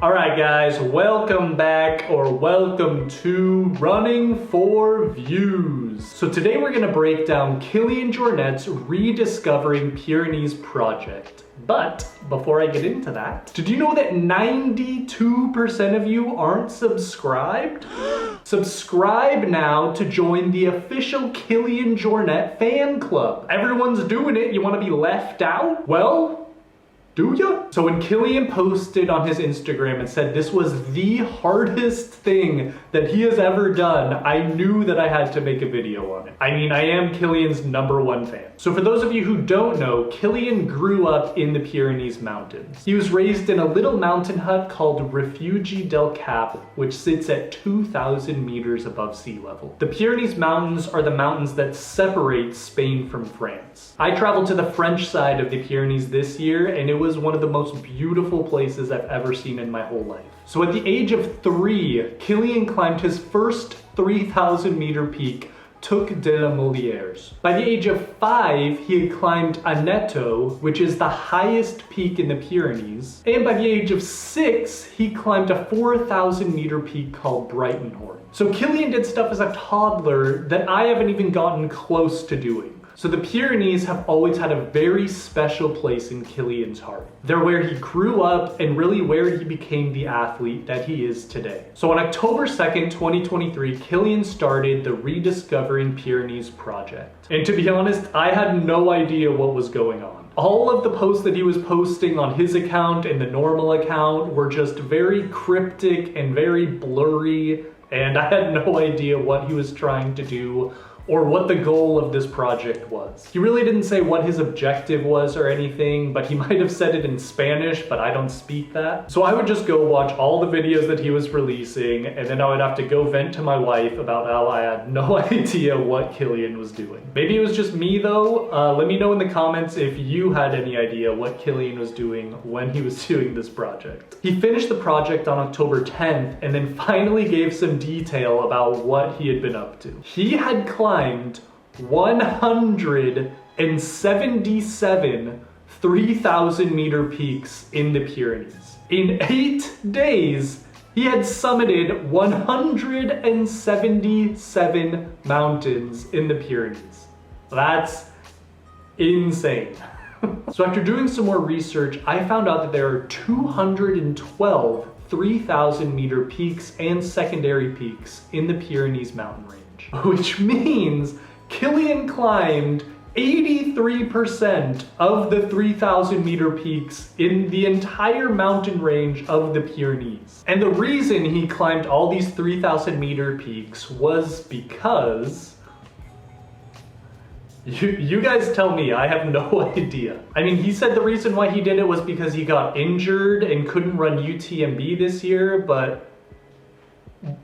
Alright guys, welcome back or welcome to Running for Views. So today we're going to break down Kilian Jornet's Rediscovering Pyrenees project. But before I get into that, did you know that 92% of you aren't subscribed? Subscribe now to join the official Kilian Jornet fan club. Everyone's doing it, you want to be left out? Well, do ya? So when Kilian posted on his Instagram and said this was the hardest thing that he has ever done, I knew that I had to make a video on it. I mean, I am Kilian's #1 fan. So for those of you who don't know, Kilian grew up in the Pyrenees Mountains. He was raised in a little mountain hut called Refugi del Cap, which sits at 2,000 meters above sea level. The Pyrenees Mountains are the mountains that separate Spain from France. I traveled to the French side of the Pyrenees this year, and it was one of the most beautiful places I've ever seen in my whole life. So at the age of 3, Kilian climbed his first 3,000 meter peak, Tuc de la Molières. By the age of 5, he had climbed Aneto, which is the highest peak in the Pyrenees. And by the age of 6, he climbed a 4,000 meter peak called Brightonhorn. So Kilian did stuff as a toddler that I haven't even gotten close to doing. So the Pyrenees have always had a very special place in Kilian's heart. They're where he grew up and really where he became the athlete that he is today. So on October 2nd, 2023, Kilian started the Rediscovering Pyrenees project. And to be honest, I had no idea what was going on. All of the posts that he was posting on his account and the normal account were just very cryptic and very blurry, and I had no idea what he was trying to do or what the goal of this project was. He really didn't say what his objective was or anything, but he might have said it in Spanish, but I don't speak that. So I would just go watch all the videos that he was releasing, and then I would have to go vent to my wife about how I had no idea what Kilian was doing. Maybe it was just me though. Let me know in the comments if you had any idea what Kilian was doing when he was doing this project. He finished the project on October 10th and then finally gave some detail about what he had been up to. He had climbed 177 3,000 meter peaks in the Pyrenees. In 8 days, he had summited 177 mountains in the Pyrenees. That's insane. So after doing some more research, I found out that there are 212 3,000 meter peaks and secondary peaks in the Pyrenees mountain range, which means Kilian climbed 83% of the 3,000 meter peaks in the entire mountain range of the Pyrenees. And the reason he climbed all these 3,000 meter peaks was because you guys tell me, I have no idea. I mean, he said the reason why he did it was because he got injured and couldn't run UTMB this year, but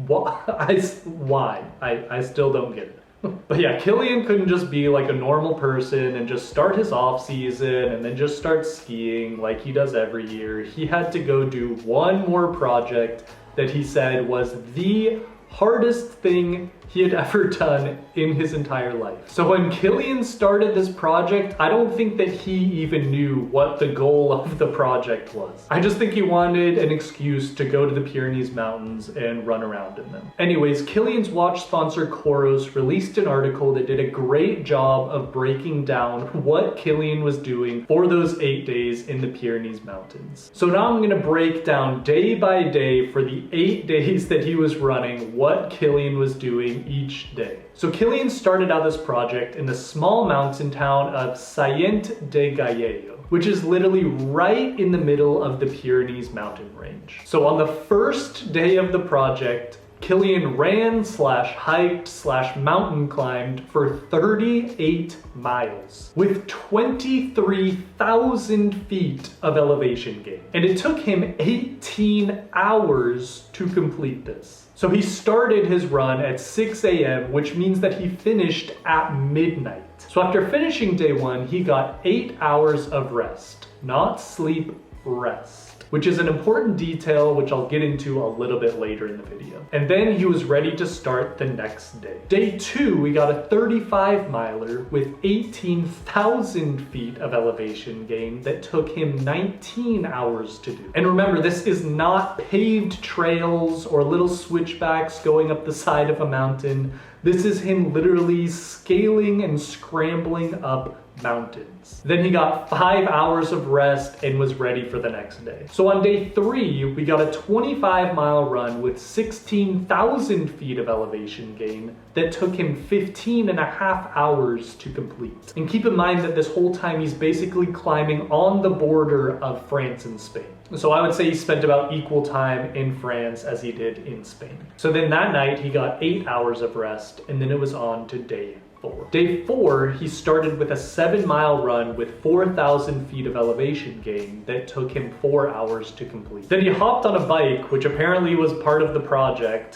why? I still don't get it. But yeah, Kilian couldn't just be like a normal person and just start his off season and then just start skiing like he does every year. He had to go do one more project that he said was the hardest thing he had ever done in his entire life. So when Kilian started this project, I don't think that he even knew what the goal of the project was. I just think he wanted an excuse to go to the Pyrenees Mountains and run around in them. Anyways, Kilian's watch sponsor Coros released an article that did a great job of breaking down what Kilian was doing for those 8 days in the Pyrenees Mountains. So now I'm gonna break down day by day for the 8 days that he was running what Kilian was doing each day. So Kilian started out this project in the small mountain town of Saint de Gallego, which is literally right in the middle of the Pyrenees mountain range. So on the first day of the project, Kilian ran / hiked / mountain climbed for 38 miles with 23,000 feet of elevation gain. And it took him 18 hours to complete this. So he started his run at 6 a.m., which means that he finished at midnight. So after finishing day 1, he got 8 hours of rest, not sleep, rest. which is an important detail which I'll get into a little bit later in the video. And then he was ready to start the next day. Day 2, we got a 35 miler with 18,000 feet of elevation gain that took him 19 hours to do. And remember, this is not paved trails or little switchbacks going up the side of a mountain. This is him literally scaling and scrambling up mountains. Then he got 5 hours of rest and was ready for the next day. So on day 3, we got a 25-mile run with 16,000 feet of elevation gain that took him 15 and a half hours to complete. And keep in mind that this whole time he's basically climbing on the border of France and Spain. So I would say he spent about equal time in France as he did in Spain. So then that night he got 8 hours of rest, and then it was on to day 4. Day 4, he started with a 7-mile run with 4,000 feet of elevation gain that took him 4 hours to complete. Then he hopped on a bike, which apparently was part of the project.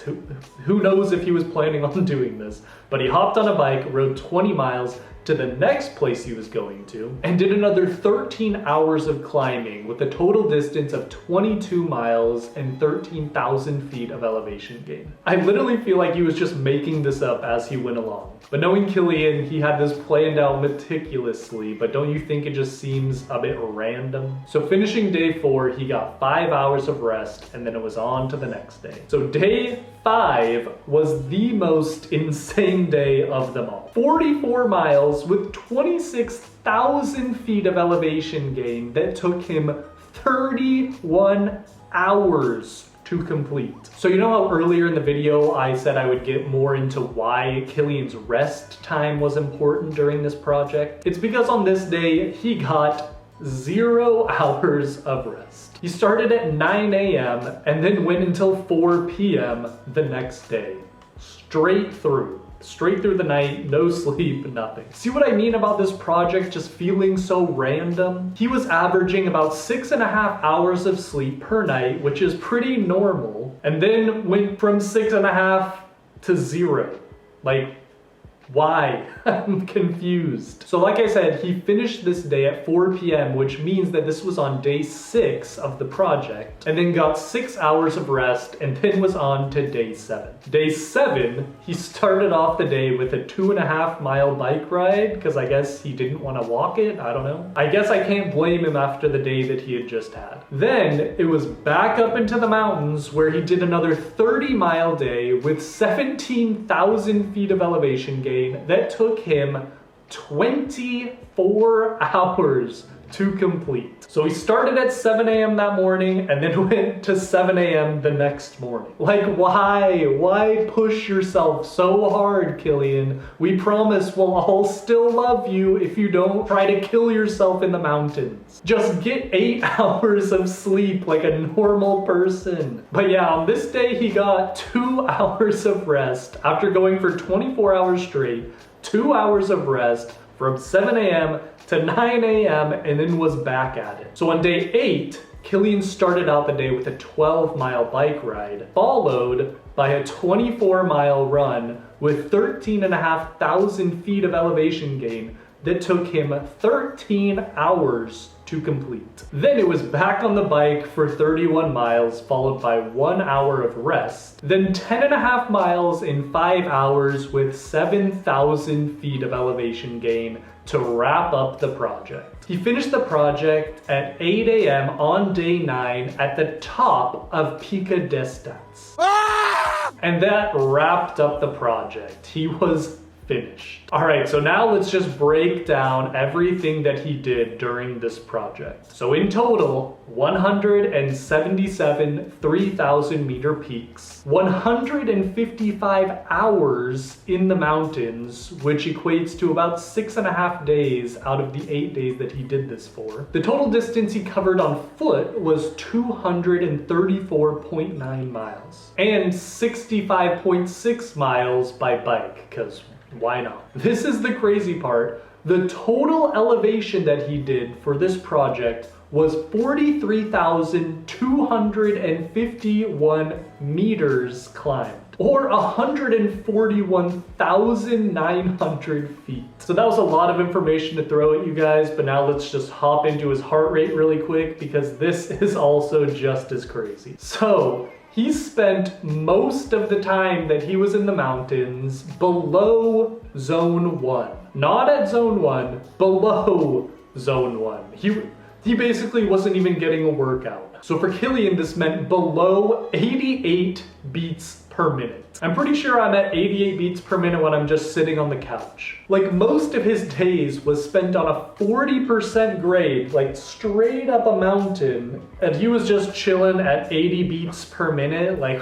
Who knows if he was planning on doing this, but he hopped on a bike, rode 20 miles to the next place he was going to, and did another 13 hours of climbing with a total distance of 22 miles and 13,000 feet of elevation gain. I literally feel like he was just making this up as he went along. But knowing Kilian, he had this planned out meticulously, but don't you think it just seems a bit random? So finishing day 4, he got 5 hours of rest, and then it was on to the next day. So day 5 was the most insane day of them all. 44 miles with 26,000 feet of elevation gain that took him 31 hours to complete. So you know how earlier in the video I said I would get more into why Kilian's rest time was important during this project? It's because on this day he got 0 hours of rest. He started at 9 a.m. and then went until 4 p.m. the next day. Straight through the night, no sleep, nothing. See what I mean about this project just feeling so random? He was averaging about 6.5 hours of sleep per night, which is pretty normal, and then went from 6.5 to 0. Like, why? I'm confused. So like I said, he finished this day at 4 p.m., which means that this was on day 6 of the project, and then got 6 hours of rest, and then was on to day 7. Day 7, he started off the day with a 2.5-mile bike ride, because I guess he didn't want to walk it, I don't know. I guess I can't blame him after the day that he had just had. Then it was back up into the mountains where he did another 30-mile day with 17,000 feet of elevation gain that took him 24 hours to complete. So he started at 7 a.m. that morning and then went to 7 a.m. the next morning. Like, why? Why push yourself so hard, Kilian? We promise we'll all still love you if you don't try to kill yourself in the mountains. Just get 8 hours of sleep like a normal person. But yeah, on this day he got 2 hours of rest after going for 24 hours straight, 2 hours of rest from 7 a.m. to 9 a.m. and then was back at it. So on day 8, Kilian started out the day with a 12-mile bike ride, followed by a 24-mile run with 13,500 feet of elevation gain that took him 13 hours to complete. Then it was back on the bike for 31 miles, followed by 1 hour of rest, then 10.5 miles in 5 hours with 7,000 feet of elevation gain to wrap up the project. He finished the project at 8 a.m. on day 9 at the top of Pica d'Estats. And that wrapped up the project. He was finished. All right, so now let's just break down everything that he did during this project. So in total, 177 3,000 meter peaks, 155 hours in the mountains, which equates to about 6.5 days out of the 8 days that he did this for. The total distance he covered on foot was 234.9 miles and 65.6 miles by bike, because why not? This is the crazy part. The total elevation that he did for this project was 43,251 meters climbed, or 141,900 feet. So that was a lot of information to throw at you guys, but now let's just hop into his heart rate really quick because this is also just as crazy. So he spent most of the time that he was in the mountains below zone 1. Not at zone 1, below zone 1. He basically wasn't even getting a workout. So for Kilian, this meant below 88 beats per minute. I'm pretty sure I'm at 88 beats per minute when I'm just sitting on the couch. Like, most of his days was spent on a 40% grade, like straight up a mountain, and he was just chilling at 80 beats per minute, like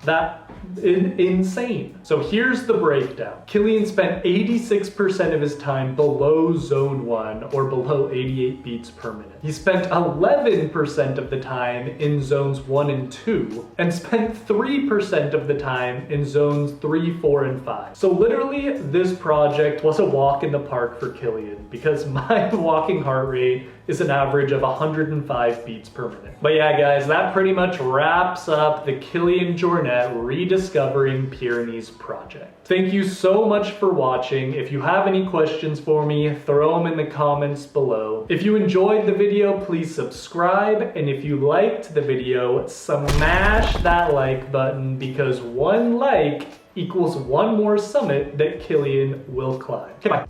that. Insane. So here's the breakdown. Kilian spent 86% of his time below zone 1, or below 88 beats per minute. He spent 11% of the time in zones 1 and 2, and spent 3% of the time in zones 3, 4, and 5. So literally, this project was a walk in the park for Kilian, because my walking heart rate is an average of 105 beats per minute. But yeah, guys, that pretty much wraps up the Kilian Jornet Rediscovering Pyrenees project. Thank you so much for watching. If you have any questions for me, throw them in the comments below. If you enjoyed the video, please subscribe, and if you liked the video, smash that like button, because one like equals one more summit that Kilian will climb. Okay, bye.